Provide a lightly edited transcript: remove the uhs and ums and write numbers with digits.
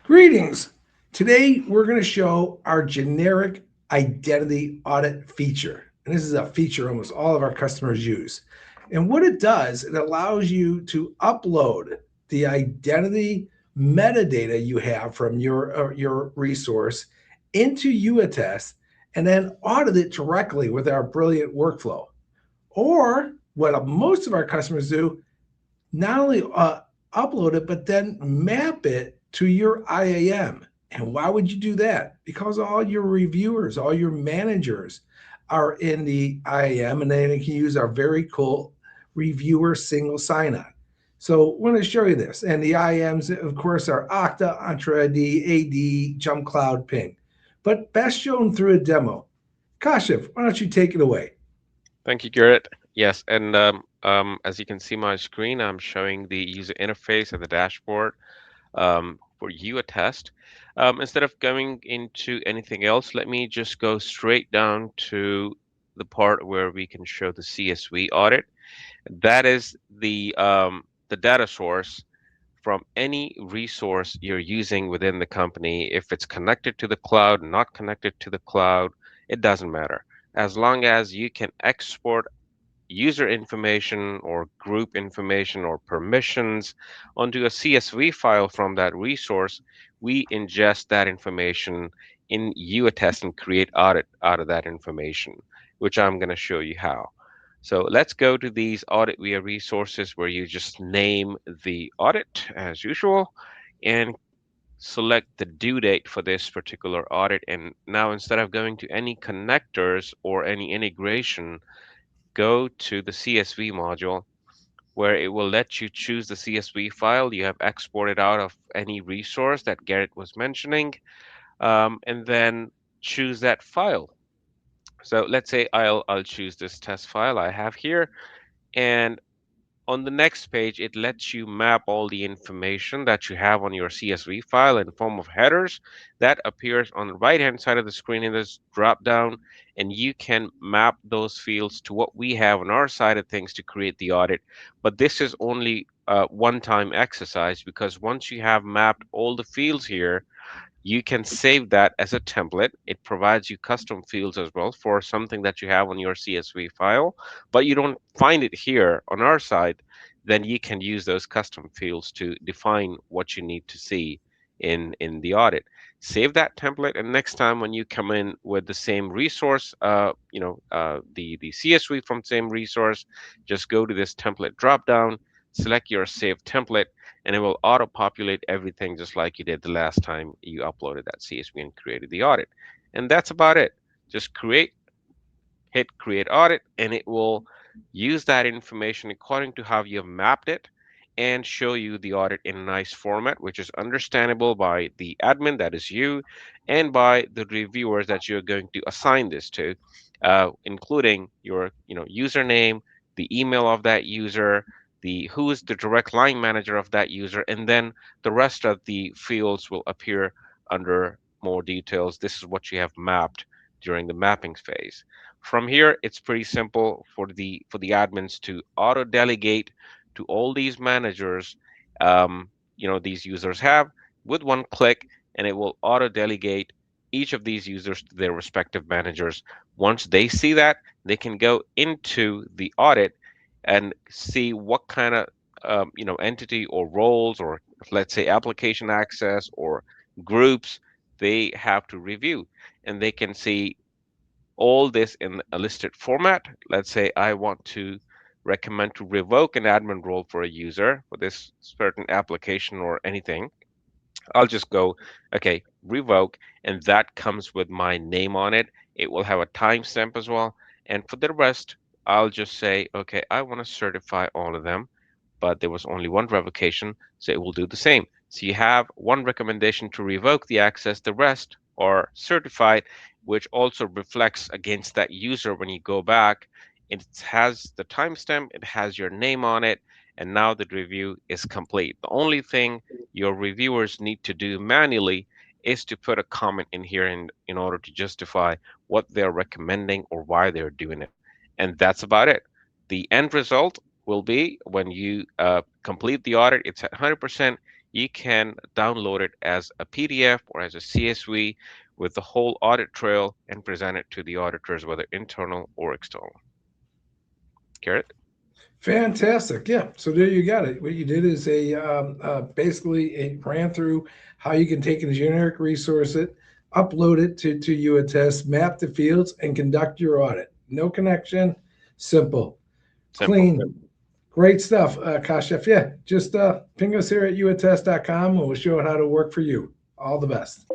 Greetings. Today we're going to show our generic identity audit feature. And this is a feature almost all of our customers use. And what it does, it allows you to upload the identity metadata you have from your resource into YouAttest and then audit it directly with our brilliant workflow. Or what most of our customers do, not only upload it, but then map it to your IAM. And why would you do that? Because all your reviewers, all your managers are in the IAM, and then you can use our very cool reviewer single sign-on. So I want to show you this. And the IAMs, of course, are Okta, Entra ID, AD, Jump Cloud, Ping. But best shown through a demo. Kashif, why don't you take it away? Thank you, Garrett. Yes, and as you can see my screen, I'm showing the user interface and the dashboard for YouAttest. Instead of going into anything else, let me just go straight down to the part where we can show the CSV audit. That is the data source from any resource you're using within the company. If it's connected to the cloud, not connected to the cloud, it doesn't matter. As long as you can export user information or group information or permissions onto a CSV file from that resource, we ingest that information in UAttest and create audit out of that information, which I'm going to show you how. So let's go to these audit via resources where you just name the audit as usual and select the due date for this particular audit. And now instead of going to any connectors or any integration, go to the CSV module where it will let you choose the CSV file you have exported out of any resource that Garrett was mentioning, and then choose that file. So let's say I'll choose this test file I have here, and on the next page, it lets you map all the information that you have on your CSV file in form of headers that appears on the right-hand side of the screen in this drop down, and you can map those fields to what we have on our side of things to create the audit. But this is only a one-time exercise because once you have mapped all the fields here, you can save that as a template. It provides you custom fields as well for something that you have on your CSV file, but you don't find it here on our side, then you can use those custom fields to define what you need to see in the audit. Save that template, and next time when you come in with the same resource, the CSV from same resource, just go to this template drop down, select your saved template, and it will auto populate everything just like you did the last time you uploaded that CSV and created the audit. And that's about it. Just hit create audit, and it will use that information according to how you have mapped it and show you the audit in a nice format, which is understandable by the admin, that is you, and by the reviewers that you're going to assign this to, including your username, the email of that user, the who is the direct line manager of that user, and then the rest of the fields will appear under more details. This is what you have mapped during the mapping phase. From here, it's pretty simple for the admins to auto delegate to all these managers. These users have with one click, and it will auto delegate each of these users to their respective managers. Once they see that, they can go into the audit and see what kind of entity or roles, or let's say application access or groups they have to review, and they can see all this in a listed format. Let's say I want to recommend to revoke an admin role for a user for this certain application or anything. I'll just go, okay, revoke, and that comes with my name on it. It will have a timestamp as well. And for the rest, I'll just say, okay, I want to certify all of them, but there was only one revocation, so it will do the same. So you have one recommendation to revoke the access, the rest are certified, which also reflects against that user when you go back. It has the timestamp, it has your name on it, and now the review is complete. The only thing your reviewers need to do manually is to put a comment in here in order to justify what they're recommending or why they're doing it. And that's about it. The end result will be when you complete the audit, it's at 100%. you can download it as a PDF or as a CSV with the whole audit trail and present it to the auditors, whether internal or external. Garrett? Fantastic. Yeah. So there you got it. What you did is basically it ran through how you can take a generic resource, upload it to YouAttest, map the fields, and conduct your audit. No connection. Simple. Simple. Clean. Great stuff, Kashif. Yeah. Just ping us here at youattest.com and we'll show you how to work for you. All the best.